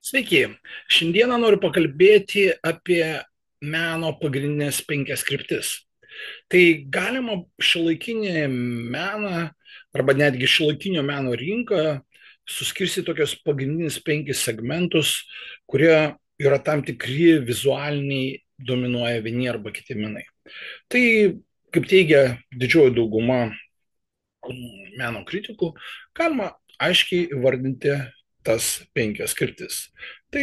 Sveiki. Šiandieną noriu pakalbėti apie meno pagrindinės 5 kryptis. Tai galima šiuolaikinį meną arba netgi šiuolaikinio meno rinką suskirstyti tokius pagrindinius 5 segmentus, kurie yra tam tikri vizualiniai, dominuoja vieni arba kiti menai. Tai, kaip teigia didžioji dauguma meno kritikų, galima aiškiai įvardinti tas 5 kryptis. Tai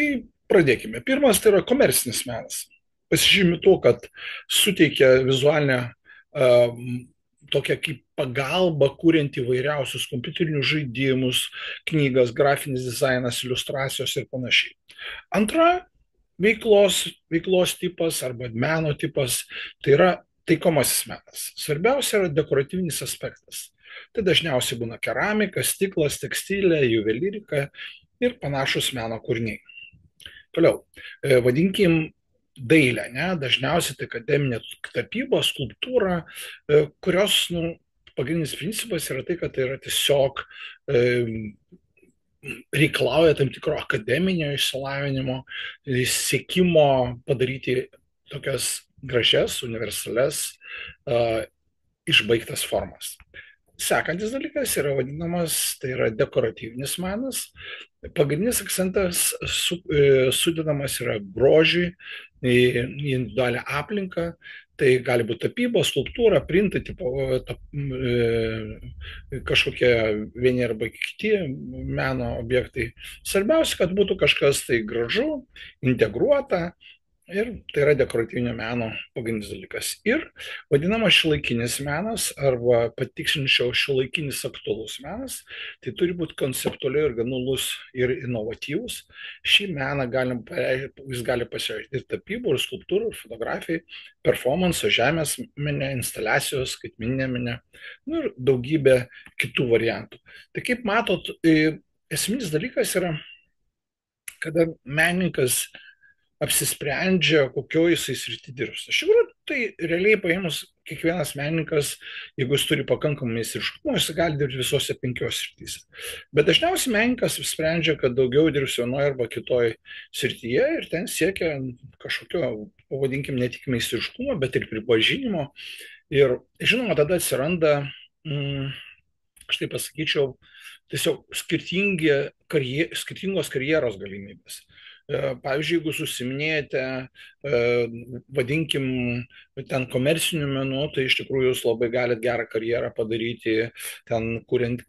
pradėkime. Pirmas tai yra komercinis menas. Pasižymi tuo, kad suteikia vizualinę tokią kaip pagalbą, kuriant įvairiausius kompiuterinius žaidimus, knygas, grafinis dizainas, iliustracijos ir panašiai. Antra veiklos tipas arba meno tipas tai yra taikomasis menas. Svarbiausia yra dekoratyvinis aspektas. Tai dažniausiai būna keramika, stiklas, tekstilė, juvelyrika ir panašus meno kūriniai. Toliau, vadinkim dailę, ne? Dažniausiai tai akademinė tapyba, skulptūra, kurios pagrindinis principas yra tai, kad tai yra tiesiog reikalauja tam tikro akademinio išsilavinimo, siekimo padaryti tokias gražias, universales, išbaigtas formas. Sekantis dalykas yra vadinamas, tai yra dekoratyvinis menas. Pagrindinis akcentas sudedamas yra grožiui, į individualią aplinką. Tai gali būti tapyba, skulptūra, printai, kažkokie vieni arba kiti meno objektai. Svarbiausia, kad būtų kažkas tai gražu, integruota. Ir tai yra dekoratyvinio meno pagrindinis dalykas. Ir vadinamas šiuolaikinis menas, arba patikslinčiau šiuolaikinis aktualus menas, tai turi būti konceptualiai originalus ir inovatyvus. Šį meną jis gali pasireikšti ir tapybų, ir skulptūrų, ir fotografijai, performanso, žemės mene, instaliacijos, skaitmeninė mene, ir daugybė kitų variantų. Tai kaip matot, esminis dalykas yra, kada menininkas apsisprendžia, kokio jisai srity dirbs. Iš tikrųjų, tai realiai paėmus kiekvienas menininkas, jeigu jis turi pakankamai meistriškumo, jis gali dirbti visose 5 srityse. Bet dažniausiai menininkas apsprendžia, kad daugiau dirbs vienoje arba kitoje srityje ir ten siekia kažkokio, pavadinkim, ne tik meistriškumo, bet ir pripažinimo. Ir žinoma, tada atsiranda, aš taip pasakyčiau, tiesiog skirtingos karjeros galimybės. Pavyzdžiui, jeigu susiminėjate, vadinkim, ten komerciniu menu, tai iš tikrųjų jūs labai galite gerą karjerą padaryti, ten kuriant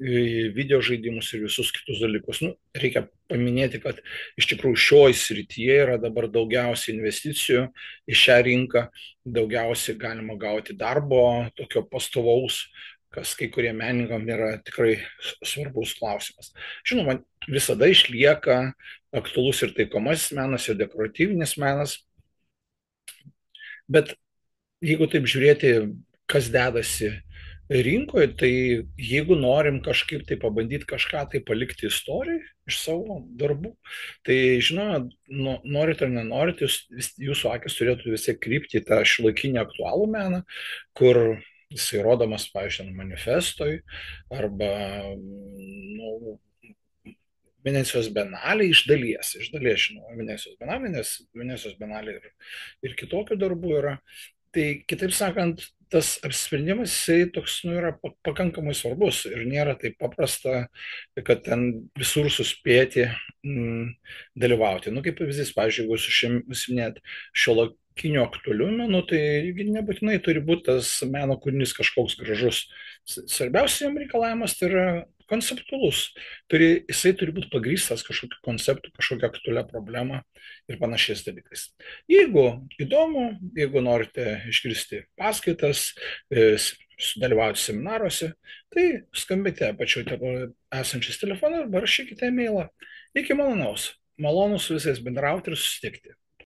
video žaidimus ir visus kitus dalykus. Reikia paminėti, kad iš tikrųjų šioje srityje yra dabar daugiausiai investicijų į šią rinką, daugiausiai galima gauti darbo, tokio pastovaus, kas kai kurie menininkam yra tikrai svarbus klausimas. Žinoma, visada išlieka aktualus ir taikomasis menas, ir dekoratyvinis menas. Bet jeigu taip žiūrėti, kas dedasi rinkoje, tai jeigu norim kažkaip tai pabandyti kažką tai palikti istorijai iš savo darbų, tai žinoma, norit ar nenorit, jūsų akis turėtų vis tiek krypti į tą šiuolaikinį aktualų meną, kur jisai rodomas, pavyzdžiui, manifestoj arba Venecijos bienalė iš dalies, žinau, Venecijos bienalė, nes Venecijos bienalė ir kitokių darbų yra. Tai kitaip sakant, tas apsisprendimas, jisai toks yra pakankamai svarbus ir nėra taip paprasta, kad ten visur suspėti dalyvauti. Kaip pavyzdys, pavyzdžiui, jeigu užsiminėt šiuolaikiniu aktualiu menu, tai nebūtinai turi būti tas meno kūrinys kažkoks gražus. Svarbiausia jam reikalavimas tai yra konceptualus. Jisai turi būti pagrįstas kažkokiu konceptu, kažkokia aktualia problema ir panašiais dalykais. Jeigu įdomu, jeigu norite išgirsti paskaitas, sudalyvauti seminaruose, tai skambite apačioje esančiais telefonais arba rašykite e-mailą. Iki malonaus. Malonu su visais bendrauti ir susitikti.